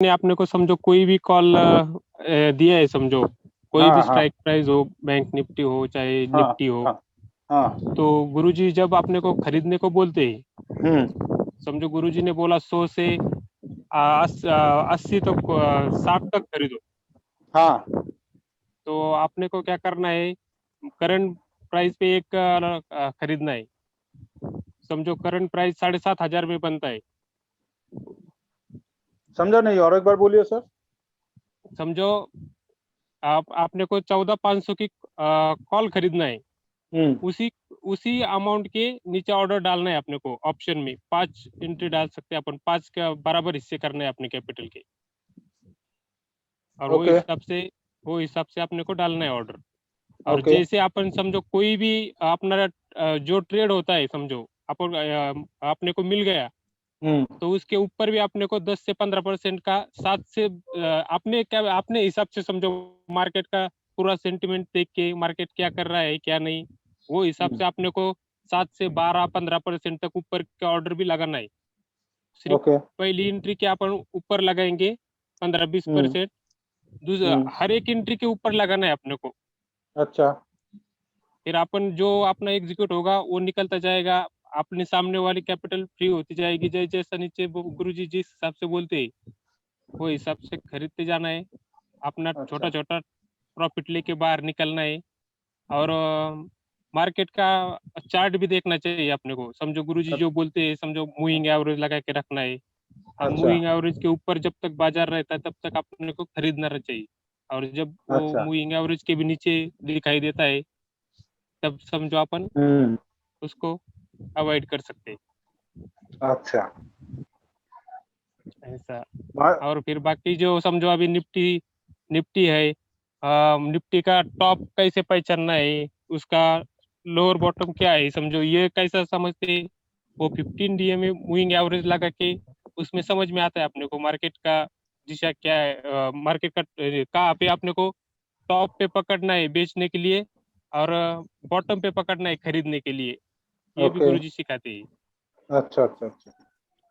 ने आपने को समझो कोई भी कॉल दिया है, समझो कोई भी हाँ हाँ स्ट्राइक प्राइस हो, बैंक निफ्टी हो चाहे हाँ निफ्टी हो, हाँ हाँ। तो गुरुजी जब आपने को खरीदने को बोलते हैं, हम्म। समझो गुरुजी ने बोला 100 से 80 तक 60 तक खरीदो, हाँ तो आपने को क्या करना है, करंट प्राइस पे एक खरीदना है। समझो करंट प्राइस 7,500 में बनता है। समझा नहीं, और एक बार बोलिए सर। समझो आपने को 14,500 की कॉल खरीदना है। हम्म। उसी उसी अमाउंट के नीचे ऑर्डर डालना है अपने को, ऑप्शन में 5 एंट्री डाल सकते हैं अपन, 5 का बराबर हिस्से करने हैं अपने कैपिटल के, और ओके वो हिसाब से अपने को डालना है ऑर्डर। और ओके। जैसे अपन समझो कोई भी अपना जो ट्रेड होता है, समझो अपन अपने को मिल गया, हम्म। तो उसके ऊपर भी अपने को 10 से 15% का, 7 से अपने क्या अपने हिसाब से समझो, मार्केट का पूरा सेंटिमेंट देख के मार्केट क्या कर रहा है क्या नहीं, वो हिसाब हम्म। से अपने को 7 से 12-15% तक ऊपर का ऑर्डर भी लगाना है। सिर्फ ओके। पहली एंट्री के अपन ऊपर लगाएंगे 15-20 हम्म। परसेंट, हम्म। हर एक एंट्री के ऊपर लगाना है अपने को। अच्छा। फिर अपन जो अपना एग्जीक्यूट होगा वो निकलता जाएगा, अपने सामने वाली कैपिटल फ्री होती जाएगी, जैसा नीचे गुरु जी जिस हिसाब से बोलते हैं वो हिसाब से खरीदते जाना है, अपना छोटा अच्छा छोटा प्रॉफिट लेके बाहर निकलना है। और मार्केट का चार्ट भी देखना चाहिए अपने को, समझो गुरुजी जो बोलते हैं, समझो मूविंग एवरेज लगा के रखना है, और अच्छा मूविंग एवरेज के ऊपर जब तक बाजार रहता है तब तक अपने को खरीदना चाहिए, और जब वो अच्छा। मूविंग एवरेज के भी नीचे दिखाई देता है तब समझो अपन हम्म। उसको अवॉइड कर सकते हैं। अच्छा। ऐसा। बा- और फिर बाकी जो समझो अभी निफ्टी निफ्टी है, निफ्टी का टॉप कैसे पहचानना है, उसका लोअर बॉटम क्या है, समझो ये कैसा समझते हैं, वो 15 डीएम में मूविंग एवरेज लगा के उसमें समझ में आता है अपने को मार्केट का दिशा क्या है, मार्केट का कहाँ पे अपने को टॉप पे पकड़ना है बेचने के लिए, और बॉटम पे पकड़ना है खरीदने के लिए, ये भी ओके। गुरुजी सिखाते हैं। अच्छा अच्छा अच्छा।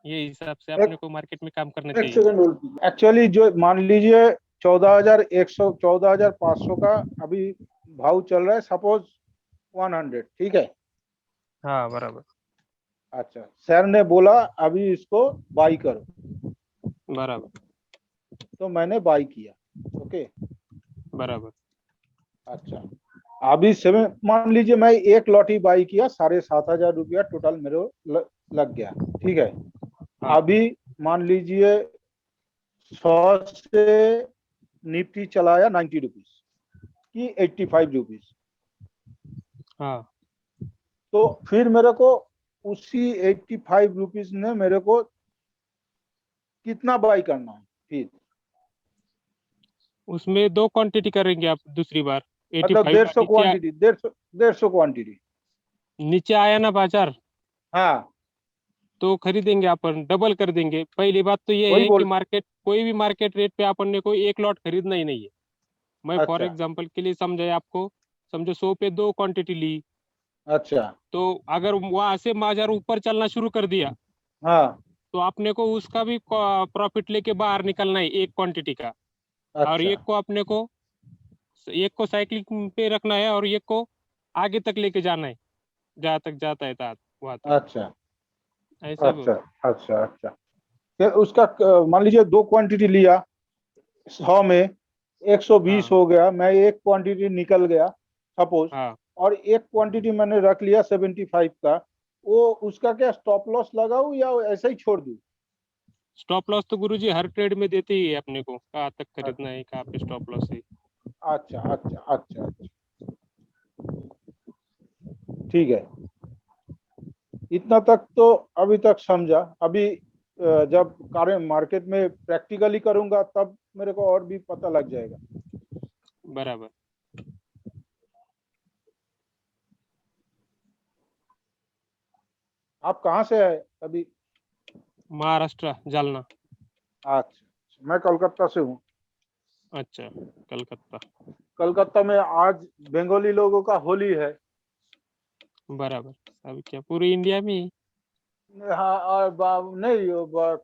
ये हिसाब से एक अपने को मार्केट में काम करना एक चाहिए। सेकंड होल्ड कीजिए। एक्चुअली जो मान लीजिए 14,100 14,500 का अभी भाव चल रहा है, सपोज 100, ठीक है। हाँ बराबर। अच्छा, सर ने बोला अभी इसको बाई करो, बराबर। तो मैंने बाई किया। ओके। बराबर। अच्छा, अभी सेवन मान लीजिए मैं एक लॉट ही बाई किया, 7,500 रुपया टोटल मेरे लग गया, ठीक है। हाँ। अभी मान लीजिए 100 से निफ्टी चलाया 90 रुपीज की 85 रुपीज, हाँ। तो फिर मेरे को उसी 85 रुपीज ने मेरे को कितना बाई करना है फिर? उसमें दो क्वांटिटी करेंगे आप दूसरी बार, एटी मतलब फाइव 150 क्वांटिटी, 150 क्वांटिटी। नीचे आया ना बाजार, हाँ, तो खरीदेंगे अपन, डबल कर देंगे। पहली बात तो ये वही है कि बोल। मार्केट कोई भी मार्केट रेट पे अपन ने कोई एक लॉट खरीदना ही नहीं है। मैं फॉर अच्छा एग्जांपल के लिए समझाया आपको, समझो 100 पे दो क्वांटिटी ली, अच्छा। तो अगर वहां से बाजार ऊपर चलना शुरू कर दिया, हाँ। तो आपने को उसका भी प्रॉफिट लेके बाहर निकलना है एक क्वांटिटी का, और अच्छा एक को साइकिलिंग पे रखना है, और एक को आगे तक लेके जाना है, जहाँ तक जाता है वहां तक, अच्छा ऐसा भी अच्छा होता अच्छा अच्छा। फिर उसका मान लीजिए दो क्वांटिटी लिया, 100 में है। 120 हाँ। हो गया, मैं एक क्वांटिटी निकल गया सपोज, हाँ। और एक क्वांटिटी मैंने रख लिया 75 का, वो उसका क्या स्टॉप लॉस लगाऊं या ऐसे ही छोड़ दूं? स्टॉप लॉस तो गुरुजी हर ट्रेड में देते ही है अपने को, कहाँ तक अच्छा खरीदना है कहाँ पे स्टॉप लॉस है। अच्छा अच्छा अच्छा अच्छा, ठीक है। इतना तक तो अभी तक समझा। अभी जब कार्य मार्केट में प्रैक्टिकली करूंगा तब मेरे को और भी पता लग जाएगा। बराबर। आप कहाँ से है अभी? महाराष्ट्र, जालना। अच्छा, मैं कोलकाता से हूँ। अच्छा। कलकत्ता। कलकत्ता में आज बंगाली लोगों का होली है। बराबर। अभी क्या पूरी इंडिया में ही? हाँ नहीं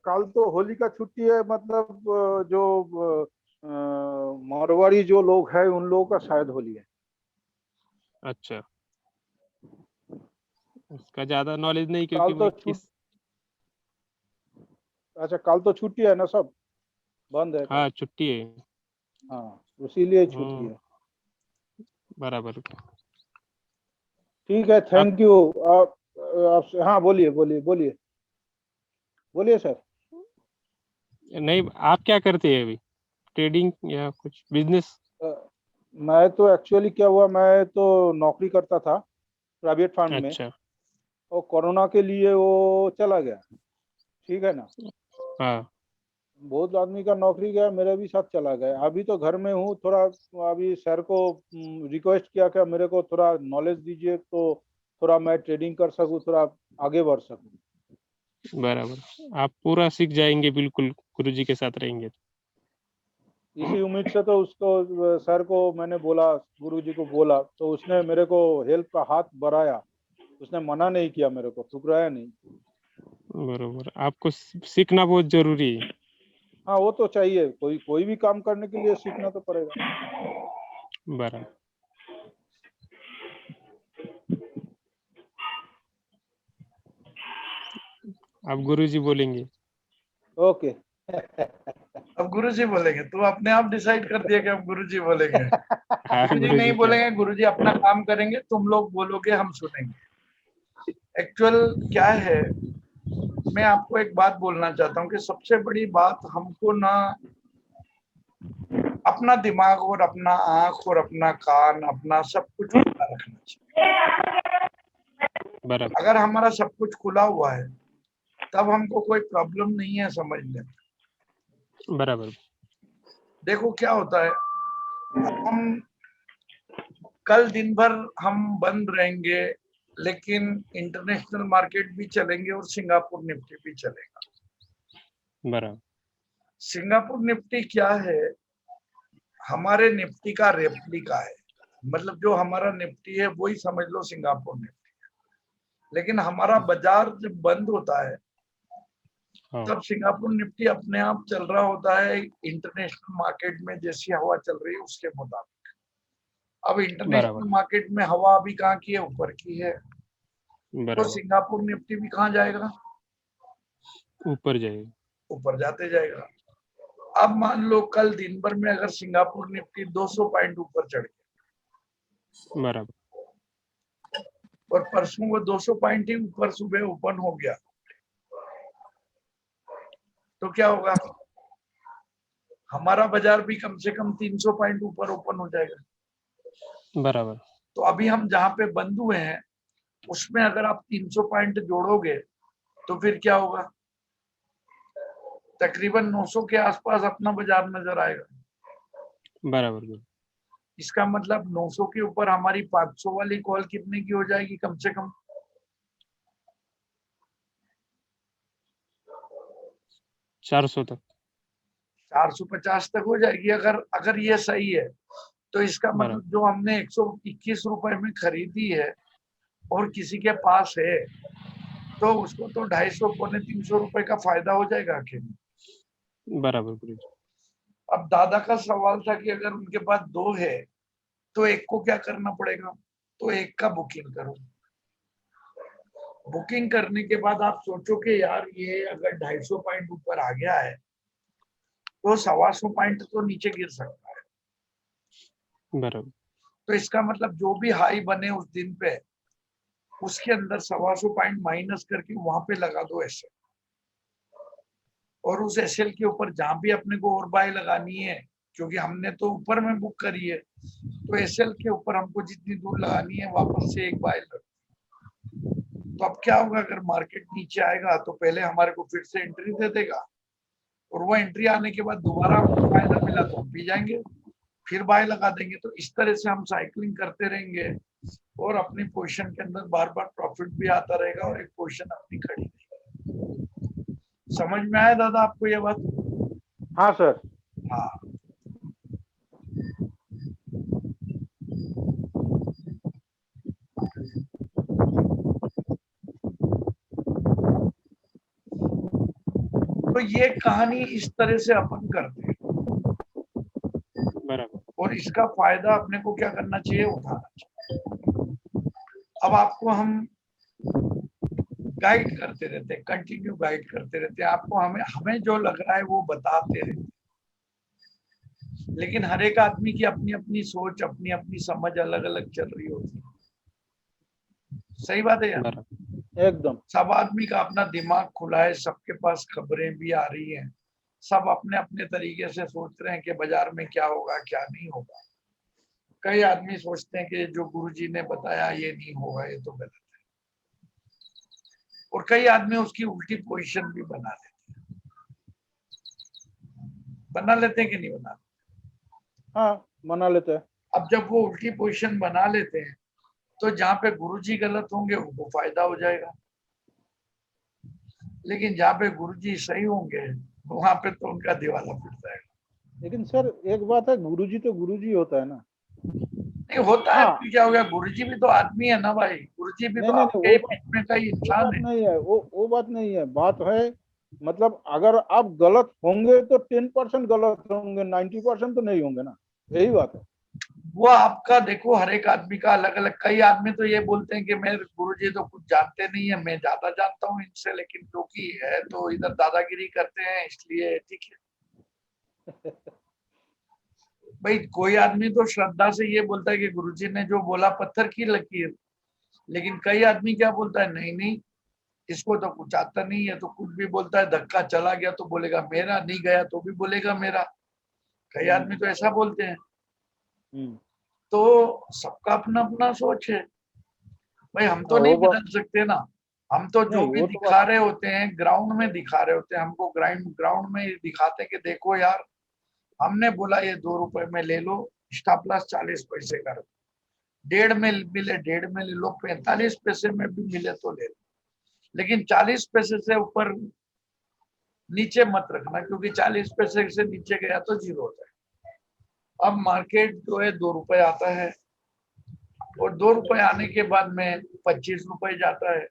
कल तो होली का छुट्टी है, मतलब जो मारवाड़ी जो लोग हैं उन लोगों का शायद होली है। अच्छा, उसका ज्यादा नॉलेज नहीं, कल क्योंकि तो मैं छुट किस। अच्छा, कल तो छुट्टी है ना, सब बंद है कल। हाँ, छुट्टी है। हाँ, इसीलिए छुट्टी हम्म, है। बराबर। ठीक है, आप थैंक यू। आप हाँ, बोलिए बोलिए बोलिए बोलिए सर। नहीं, आप क्या करते हैं अभी? ट्रेडिंग या कुछ बिजनेस? अ, मैं तो एक्चुअली क्या हुआ, मैं तो नौकरी करता था प्राइवेट फर्म में, अच्छा। और कोरोना के लिए वो चला गया। ठीक है ना। हाँ। बहुत आदमी का नौकरी गया, मेरा भी साथ चला गया। अभी तो घर में हूँ थोड़ा। अभी सर को रिक्वेस्ट किया कि मेरे को थोड़ा नॉलेज दीजिए, तो थोड़ा मैं ट्रेडिंग कर सकूँ, थोड़ा आगे बढ़ सकूँ। बराबर, आप पूरा सीख जाएंगे बिल्कुल, गुरुजी के साथ रहेंगे। इसी उम्मीद से तो उसको सर को मैंने बोला, गुरुजी को बोला, तो उसने मेरे को हेल्प का हाथ बढ़ाया। उसने मना नहीं किया, मेरे को ठुकराया नहीं। बरोबर, आपको सीखना बहुत जरूरी है। हाँ, वो तो चाहिए, कोई कोई भी काम करने के लिए सीखना तो पड़ेगा। बराबर। आप गुरुजी बोलेंगे। ओके। अब गुरुजी बोलेंगे, तू अपने आप डिसाइड कर दिया कि हम गुरुजी बोलेंगे। हाँ, गुरुजी नहीं गुरुजी क्या। बोलेंगे, गुरुजी अपना काम करेंगे, तुम लोग बोलोगे हम सुनेंगे। एक्चुअल क्या है, मैं आपको एक बात बोलना चाहता हूँ कि सबसे बड़ी बात हमको ना अपना दिमाग और अपना आंख और अपना कान अपना सब कुछ खुला रखना चाहिए। बराबर। अगर हमारा सब कुछ खुला हुआ है तब हमको कोई प्रॉब्लम नहीं है समझने में। बराबर। देखो क्या होता है, हम कल दिन भर हम बंद रहेंगे, लेकिन इंटरनेशनल मार्केट भी चलेंगे और सिंगापुर निफ्टी भी चलेगा। बराबर। सिंगापुर निफ्टी क्या है, हमारे निफ्टी का रेप्लिका है। मतलब जो हमारा निफ्टी है वही समझ लो सिंगापुर निफ्टी। लेकिन हमारा बाजार जब बंद होता है हाँ। तब सिंगापुर निफ्टी अपने आप चल रहा होता है इंटरनेशनल मार्केट में जैसी हवा चल रही है उसके मुताबिक। अब बराबर। इंटरनेशनल मार्केट में हवा अभी कहाँ की है, ऊपर की है, तो बराबर, सिंगापुर निफ्टी भी कहाँ जाएगा, ऊपर जाएगा। ऊपर जाते जाएगा। अब मान लो कल दिन भर में अगर सिंगापुर निफ्टी 200 पॉइंट ऊपर चढ़ गया बराबर। और परसों वो 200 पॉइंट ही ऊपर सुबह ओपन हो गया, तो क्या होगा, हमारा बाजार भी कम से कम 300 पॉइंट ऊपर ओपन हो जाएगा। बराबर। तो अभी हम जहां पे बंद हुए हैं उसमें अगर आप 300 पॉइंट जोड़ोगे तो फिर क्या होगा, तकरीबन 900 के आसपास अपना बाजार नजर आएगा। बराबर। इसका मतलब 900 के ऊपर हमारी 500 वाली कॉल कितने की हो जाएगी, कम से कम 400 तक। 450 तक हो जाएगी। अगर अगर ये सही है तो इसका बराबर। मतलब जो हमने 121 रुपए में खरीदी है और किसी के पास है तो उसको तो 250 300 रुपए का फायदा हो जाएगा आखिर में। बराबर गुरुजी। अब दादा का सवाल था कि अगर उनके पास दो है तो एक को क्या करना पड़ेगा, तो एक का बुकिंग करो। बुकिंग करने के बाद आप सोचो कि यार ये अगर 250 पॉइंट ऊपर आ गया है तो 125 पॉइंट तो नीचे गिर सकता है। बराबर। तो इसका मतलब जो भी हाई बने उस दिन पे उसके अंदर 125 पॉइंट माइनस करके वहां पे लगा दो ऐसे, और उस एसएल के ऊपर जहां भी अपने को और बाय लगानी है, क्योंकि हमने तो ऊपर में बुक करी है, तो एसएल के ऊपर हमको जितनी दूर लगानी है वापस से एक बाय लग। तो अब क्या होगा, अगर मार्केट नीचे आएगा तो पहले हमारे को फिर से एंट्री दे देगा, और वो एंट्री आने के बाद दोबारा हमको फायदा मिला तो हम भी जाएंगे, फिर बाय लगा देंगे। तो इस तरह से हम साइकिलिंग करते रहेंगे और अपनी पोजीशन के अंदर बार बार प्रॉफिट भी आता रहेगा और एक पोजीशन अपनी खड़ी रहेगी। समझ में आया दादा आपको ये बात? हाँ सर। हाँ। ये कहानी इस तरह से अपन करते हैं बराबर. और इसका फायदा अपने को क्या करना चाहिए, उठाना चाहिए। अब आपको हम गाइड करते रहते हैं, कंटिन्यू गाइड करते रहते हैं, आपको हमें जो लग रहा है वो बताते रहते हैं, लेकिन हर एक आदमी की अपनी अपनी सोच, अपनी अपनी समझ अलग अलग चल रही होती है। सही बात है यार? बराबर. एकदम। सब आदमी का अपना दिमाग खुला है, सबके पास खबरें भी आ रही हैं, सब अपने अपने तरीके से सोच रहे हैं कि बाजार में क्या होगा क्या नहीं होगा। कई आदमी सोचते हैं कि जो गुरुजी ने बताया ये नहीं होगा, ये तो गलत है, और कई आदमी उसकी उल्टी पोजीशन भी बना लेते हैं कि नहीं बना लेते? हाँ, बना लेते हैं। अब जब वो उल्टी पोजीशन बना लेते हैं तो जहाँ पे गुरुजी गलत होंगे उनको फायदा हो जाएगा, लेकिन जहाँ पे गुरुजी सही होंगे वहां पे तो उनका दिवाला पिट जाएगा। लेकिन सर एक बात है, गुरुजी तो गुरुजी होता है ना। नहीं होता है हाँ, तो क्या हो गया, गुरुजी भी तो आदमी है ना भाई, गुरुजी भी नहीं तो नहीं नहीं, आपके बीच में का ही वो इंसान बात है। नहीं है, वो बात नहीं है। बात है मतलब अगर आप गलत होंगे तो 10% गलत होंगे, 90% तो नहीं होंगे ना, यही बात है। वो आपका देखो, हर एक आदमी का अलग अलग। कई आदमी तो ये बोलते हैं कि मैं गुरुजी तो कुछ जानते नहीं है, मैं ज्यादा जानता हूँ इनसे, लेकिन क्योंकि है तो इधर दादागिरी करते हैं इसलिए ठीक है। भाई कोई आदमी तो श्रद्धा से ये बोलता है कि गुरुजी ने जो बोला पत्थर की लकीर, लेकिन कई आदमी क्या बोलता है, नहीं नहीं इसको तो कुछ आता नहीं है, तो कुछ भी बोलता है, धक्का चला गया तो बोलेगा मेरा, नहीं गया तो भी बोलेगा मेरा। कई आदमी तो ऐसा बोलते हैं। हम्म। तो सबका अपना अपना सोच है भाई, हम तो हाँ, नहीं वो बात बदल सकते ना। हम तो जो नहीं, भी वो तो बात दिखा रहे होते हैं ग्राउंड में दिखा रहे होते हैं, हमको ग्राउंड में दिखाते हैं कि देखो यार, हमने बोला ये 2 रुपए में ले लो, स्टॉप लॉस 40 पैसे का, 1.5 में मिले 1.5 में ले लो, 45 पैसे में भी मिले तो ले लो, लेकिन 40 पैसे से ऊपर नीचे मत रखना, क्योंकि 40 पैसे से नीचे गया तो जीरो होता है। अब मार्केट जो है 2 रुपए आता है, और 2 रुपए आने के बाद में 25 रुपए जाता है,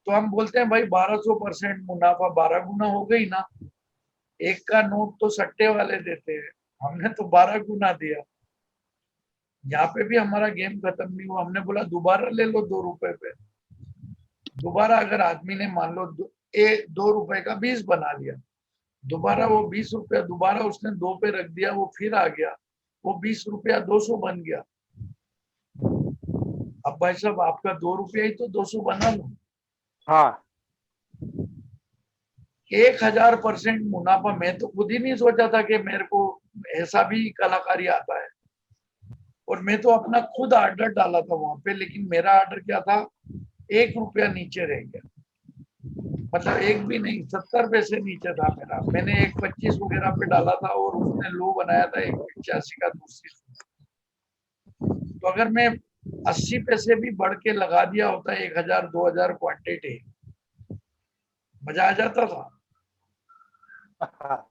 तो हम बोलते हैं भाई 1200% मुनाफा, 12 गुना हो गई ना। एक का नोट तो सट्टे वाले देते हैं, हमने तो 12 गुना दिया। यहाँ पे भी हमारा गेम खत्म नहीं हुआ, हमने बोला दोबारा ले लो 2 रुपए पे। दोबारा अगर आदमी ने मान लो 2 रुपए का 20 बना लिया, दोबारा वो 20 रुपया दोबारा उसने 2 पे रख दिया, वो फिर आ गया, वो 20 रुपया 200 बन गया। अब भाई साहब आपका 2 रुपया ही तो 200 बना लो। हाँ, 1000% मुनाफा। मैं तो खुद ही नहीं सोचा था कि मेरे को ऐसा भी कलाकारी आता है, और मैं तो अपना खुद ऑर्डर डाला था वहां पे, लेकिन मेरा ऑर्डर क्या था, 1 रुपया नीचे रह गया, मतलब एक भी नहीं, 70 पैसे नीचे था मेरा। मैंने 1.25 वगैरह पे डाला था और उसने लो बनाया था 1.85 का दूसरी। तो अगर मैं 80 पैसे भी बढ़ के लगा दिया होता, 1000 2000 क्वांटिटी, मजा आ जाता था। हाँ।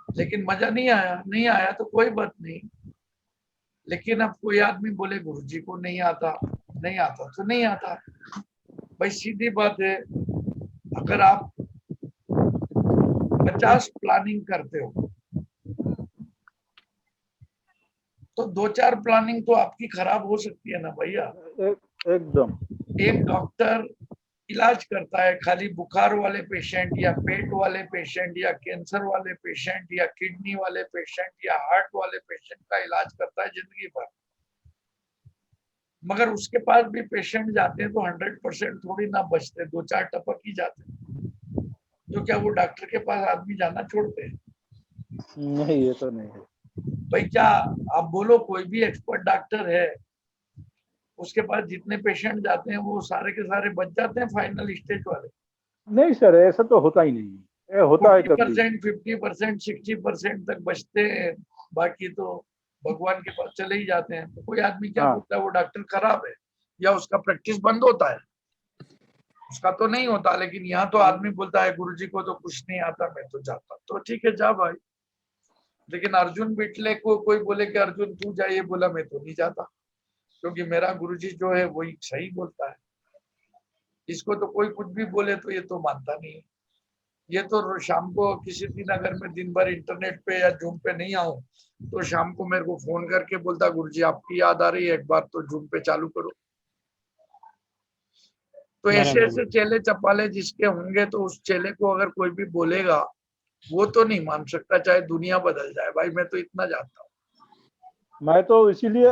लेकिन मजा नहीं आया, नहीं आया तो कोई बात नहीं। लेकिन अब कोई आदमी बोले गुरुजी को नहीं आता, नहीं आता तो नहीं आता। भाई सीधी बात है, अगर आप 50 प्लानिंग करते हो तो 2-4 प्लानिंग तो आपकी खराब हो सकती है ना भैया। एकदम। एक डॉक्टर इलाज करता है खाली बुखार वाले पेशेंट, या पेट वाले पेशेंट, या कैंसर वाले पेशेंट, या किडनी वाले पेशेंट, या हार्ट वाले पेशेंट का इलाज करता है जिंदगी भर। मगर उसके पास भी पेशेंट जाते हैं तो 100% थोड़ी ना बचते, 2-4 टपक ही जाते हैं। तो क्या वो डॉक्टर के पास आदमी जाना छोड़ते हैं? नहीं, ये तो नहीं है भाई क्या आप बोलो, कोई भी एक्सपर्ट डॉक्टर है, उसके पास जितने पेशेंट जाते हैं वो सारे के सारे बच जाते हैं फाइनल स्टेज वाले? नहीं सर, ऐसा तो होता ही नहीं है, ये होता है कभी। 40%, 50%, 60% तक बचते हैं, बाकी तो भगवान के पास चले ही जाते हैं। तो कोई आदमी क्या हाँ, बोलता है वो डॉक्टर खराब है, या उसका प्रैक्टिस बंद होता है? उसका तो नहीं होता। लेकिन यहाँ तो आदमी बोलता है गुरुजी को तो कुछ नहीं आता, मैं तो जाता। तो ठीक है जा भाई, लेकिन अर्जुन बिटले को कोई बोले कि अर्जुन तू जा, ये बोला मैं तो नहीं जाता, क्योंकि मेरा गुरुजी जो है वही सही बोलता है। इसको तो कोई कुछ भी बोले तो ये तो मानता नहीं है। ये तो शाम को किसी दिन अगर मैं दिन भर इंटरनेट पे या जूम पे नहीं आऊं तो शाम को मेरे को फोन करके बोलता गुरुजी आपकी याद आ रही है, एक बार तो जूम पे चालू करो। तो ऐसे बराबर ऐसे चेले चपाले जिसके होंगे तो उस चेले को अगर कोई भी बोलेगा वो तो नहीं मान सकता, चाहे दुनिया बदल जाए। भाई मैं तो इतना जानता हूँ। मैं तो इसीलिए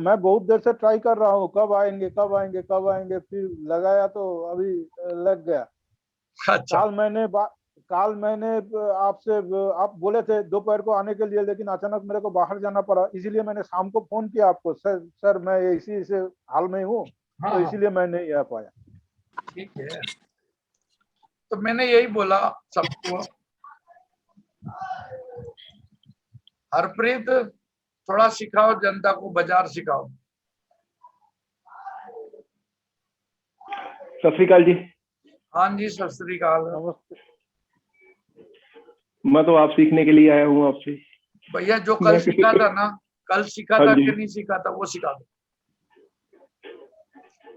मैं बहुत देर से ट्राई कर रहा हूँ, कब आएंगे कब आएंगे कब आएंगे, फिर लगाया तो अभी लग गया। अच्छा, काल मैंने आपसे आप बोले थे दोपहर को आने के लिए, लेकिन अचानक मेरे को बाहर जाना पड़ा, इसीलिए मैंने शाम को फोन किया आपको, सर मैं इसी से हाल में हूँ, हाँ तो हाँ इसीलिए मैं नहीं आ पाया। ठीक है। तो मैंने यही बोला सबको, हरप्रीत थोड़ा सिखाओ जनता को, बाजार सिखाओ। सत श्री अकाल जी। हाँ जी सत श्री अकाल। नमस्ते। मैं तो आप सीखने के लिए आया हूँ आपसे। भैया जो कल सीखा था ना, कल सीखा हाँ था जी। कि नहीं सीखा था वो सिखा दो।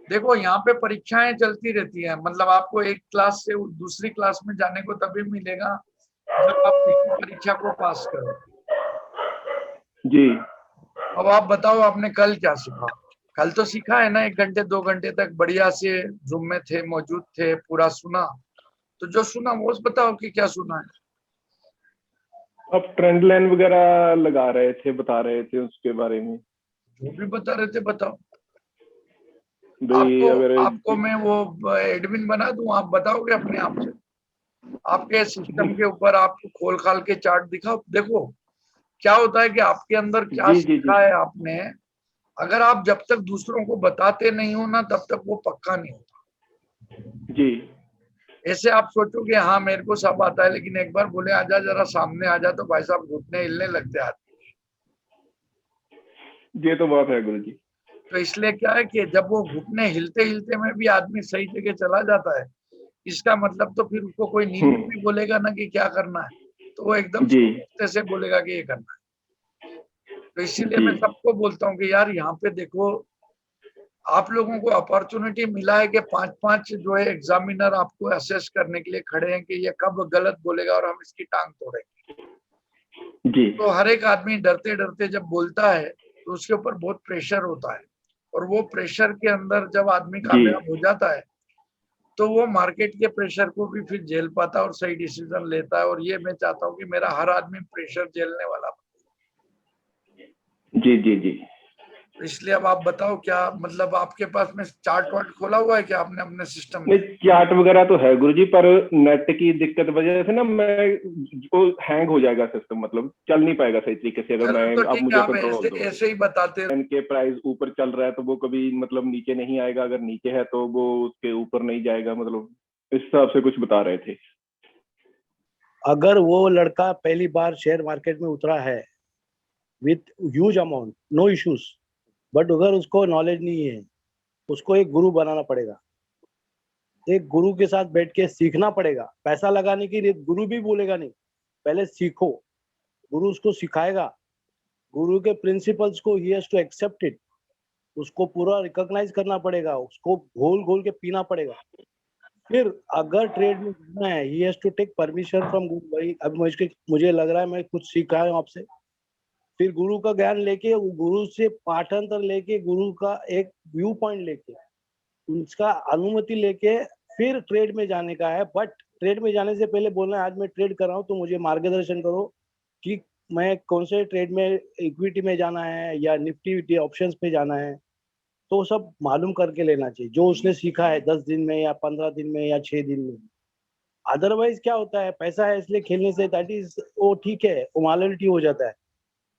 देखो यहाँ पे परीक्षाएं चलती रहती हैं, मतलब आपको एक क्लास से दूसरी क्लास में जाने को तभी मिलेगा जब आप किसी परीक्षा को पास करो। जी। अब आप बताओ आपने कल क्या सीखा? कल तो सीखा है ना, 1 घंटे 2 घंटे तक बढ़िया से जूम में थे, मौजूद थे, पूरा सुना। तो जो सुना वो बताओ कि क्या सुना है। अब ट्रेंड लाइन वगैरह लगा रहे थे, बता रहे थे उसके बारे में। जो भी बता रहे थे बताओ। भाई अगर आपको मैं वो एडमिन बना दूं, आप बताओगे अपने आप से? आपके सिस्टम के ऊपर आपको खोल खाल के चार्ट दिखाओ, देखो क्या होता है कि आपके अंदर क्या जी जी जी। सीखा है आपने। अगर आप जब तक दूसरों को बताते नहीं हो ना तब तक वो पक्का नहीं होता। जी ऐसे आप सोचोगे हाँ मेरे को सब आता है, लेकिन एक बार बोले आजा जरा सामने आजा तो भाई साहब घुटने हिलने लगते हैं। ये तो बात है गुरु जी। तो इसलिए क्या है कि जब वो घुटने हिलते हिलते में भी आदमी सही जगह चला जाता है, इसका मतलब तो फिर उसको कोई नींद में भी बोलेगा ना कि क्या करना है तो वो एकदम जी सोचते से बोलेगा कि ये करना है। तो इसीलिए जी मैं सबको बोलता हूँ कि यार यहाँ पे देखो, आप लोगों को अपॉर्चुनिटी मिला है कि 5-5 जो है एग्जामिनर आपको असेस करने के लिए खड़े हैं कि ये कब गलत बोलेगा और हम इसकी टांग तोड़ेंगे। जी तो हर एक आदमी डरते डरते जब बोलता है तो उसके ऊपर बहुत प्रेशर होता है, और वो प्रेशर के अंदर जब आदमी जी कामयाब हो जाता है तो वो मार्केट के प्रेशर को भी फिर झेल पाता है और सही डिसीजन लेता है। और ये मैं चाहता हूँ कि मेरा हर आदमी प्रेशर झेलने वाला। जी जी जी। तो इसलिए अब आप बताओ क्या मतलब आपके पास में चार्ट वार्ट खोला हुआ है क्या आपने अपने सिस्टम में? नहीं, चार्ट वगैरह तो है गुरु जी, पर नेट की दिक्कत वजह से ना मैं वो हैंग हो जाएगा सिस्टम, मतलब चल नहीं पाएगा सही तरीके से। अगर चलो मैं तो आप ठीक है, मुझे आप कंट्रोल ऐसे दो। ऐसे ही बताते रहो। इनके प्राइस ऊपर चल रहा है तो वो कभी मतलब नीचे नहीं आएगा, अगर नीचे है तो वो उसके ऊपर नहीं जाएगा, मतलब इस हिसाब से कुछ बता रहे थे। अगर वो लड़का पहली बार शेयर मार्केट में उतरा है with huge amount, no issues, but अगर उसको नॉलेज नहीं है, उसको एक गुरु बनाना पड़ेगा। एक गुरु के साथ बैठ के सीखना पड़ेगा। पैसा लगाने के लिए गुरु भी बोलेगा नहीं, पहले सीखो। गुरु उसको सिखाएगा, गुरु के प्रिंसिपल्स को ही हैज टू एक्सेप्ट इट, उसको पूरा रिकॉग्नाइज करना पड़ेगा, उसको घोल घोल के पीना पड़ेगा। फिर अगर ट्रेड में घुसना है, ही has to take permission from guru. भाई अब मुझे लग रहा है मैं कुछ सीख रहा हूँ आपसे, फिर गुरु का ज्ञान लेके, गुरु से पाठांतर लेके, गुरु का एक व्यू पॉइंट लेके, उसका अनुमति लेके फिर ट्रेड में जाने का है। बट ट्रेड में जाने से पहले बोलना है आज मैं ट्रेड कर रहा हूँ तो मुझे मार्गदर्शन करो कि मैं कौन से ट्रेड में, इक्विटी में जाना है या निफ्टी ऑप्शंस पे जाना है। तो सब मालूम करके लेना चाहिए जो उसने सीखा है 10 दिन में या 15 दिन में या 6 दिन में। अदरवाइज क्या होता है, पैसा है इसलिए खेलने से दैट इज वो ठीक है, वो मॉडलिटी हो जाता है।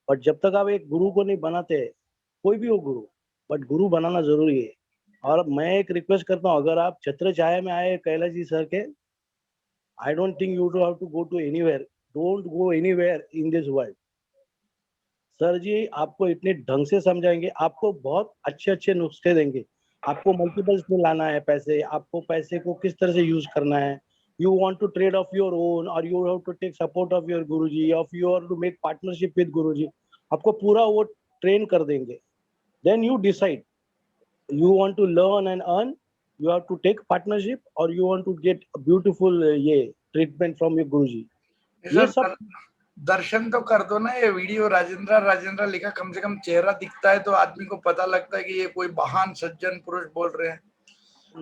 बट जब तक आप एक गुरु को नहीं बनाते, कोई भी हो गुरु, बट गुरु बनाना जरूरी है। और मैं एक रिक्वेस्ट करता हूँ, अगर आप छत्र छाया में आए कैलाश जी सर के, I don't think you do have to go to anywhere, don't go anywhere in this world. Sir ji आपको इतने ढंग से समझाएंगे, आपको बहुत अच्छे अच्छे नुस्खे देंगे। आपको मल्टीपल्स में लाना है पैसे, आपको पैसे को किस तरह से यूज करना है। You want to trade off your own और you have to take support of your Guruji, of you are to make partnership with Guruji, आपको पूरा वो ट्रेन कर देंगे। Then you decide, you want to learn and earn, you have to take partnership or you want to get a beautiful ये treatment from your Guruji. ये ये sir सब दर्शन तो कर दो ना, ये वीडियो राजेंद्र लिखा, कम से कम चेहरा दिखता है तो आदमी को पता लगता है कि ये कोई महान सज्जन पुरुष बोल रहे हैं।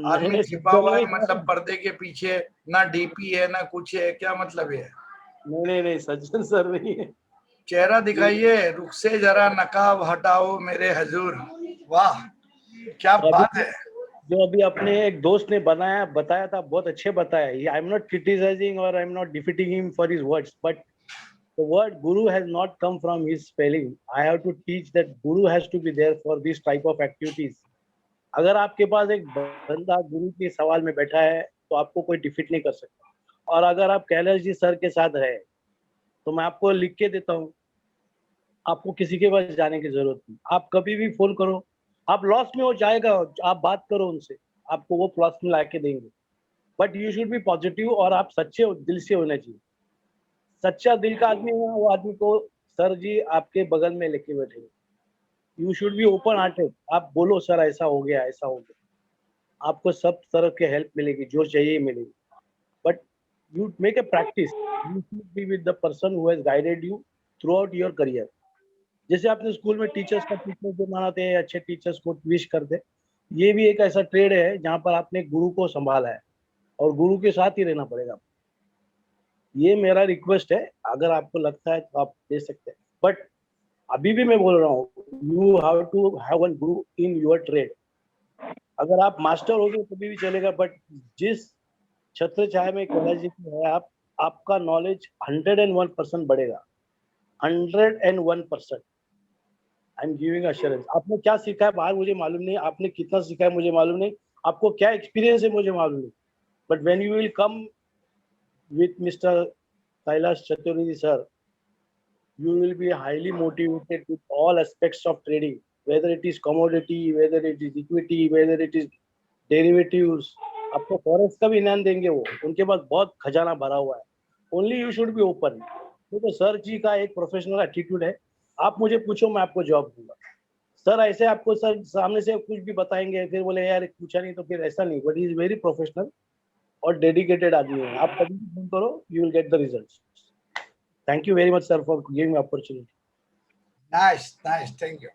आदमी नहीं छिपा हुआ है, नहीं मतलब पर्दे के पीछे, ना डीपी है ना कुछ है, क्या मतलब है? नहीं सज्जन सर नहीं है। चेहरा दिखाइए, रुख से जरा नकाब हटाओ मेरे हजूर। वाह क्या बात है। जो अभी अपने एक दोस्त ने बताया था, बहुत अच्छे बताया। आई एम नॉट क्रिटिसाइजिंग और I am not defeating him for his words, but the word guru has not come from his spelling. I have to teach that guru has to be there for this type of activities. अगर आपके पास एक बंदा गुरु के सवाल में बैठा है तो आपको कोई डिफीट नहीं कर सकता। और अगर आप कैलाश जी सर के साथ रहे तो मैं आपको लिख के देता हूँ, आपको किसी के पास जाने की जरूरत नहीं। आप कभी भी फोन करो, आप लॉस में हो जाएगा, आप बात करो उनसे, आपको वो प्लस में ला के देंगे। But you should be positive और आप सच्चे दिल से होने चाहिए। सच्चा दिल का आदमी है, वो आदमी को सर जी आपके बगल में लेके बैठेंगे। You should be open hearted. आप बोलो सर ऐसा हो गया, ऐसा हो गया, आपको सब तरह के हेल्प मिलेगी, जो चाहिए मिलेगी। But you make a practice, you should be with the person who has guided you through out your career. जैसे आपने स्कूल में टीचर्स का टीचर जो मनाते हैं, अच्छे टीचर्स को विश करते, ये भी एक ऐसा ट्रेड है जहाँ पर आपने गुरु को संभाला है और गुरु के साथ ही रहना पड़ेगा। ये मेरा रिक्वेस्ट है, अगर आपको लगता है तो आप दे सकते हैं। बट अभी भी मैं बोल रहा हूँ, you have to have one guru in your trade. अगर आप मास्टर हो गए तभी भी चलेगा, बट जिस छत्र छाया में कैलाश जी की है, आपका नॉलेज 101% बढ़ेगा। 101%। I am giving assurance. आपने क्या सीखा है बाहर मुझे मालूम नहीं, आपने कितना सीखा है मुझे मालूम नहीं, आपको क्या एक्सपीरियंस है मुझे मालूम नहीं, but when you will come with Mr. Kailash Chaturvedi sir, you will be highly motivated with all aspects of trading, whether it is commodity, whether it is equity, whether it is derivatives. आपको forex का भी ज्ञान देंगे वो, उनके पास बहुत खजाना भरा हुआ है। Only you should be open. तो सर जी का एक प्रोफेशनल एटीट्यूड है, आप मुझे पूछो मैं आपको जवाब दूंगा। सर ऐसे आपको सर सामने से कुछ भी बताएंगे, फिर बोले यार पूछा नहीं, तो फिर ऐसा नहीं। बट इज वेरी प्रोफेशनल और डेडिकेटेड आदमी है। आप कभी भी फोन करो, you will get the results. Thank you very much sir for giving me opportunity. Nice, thank you.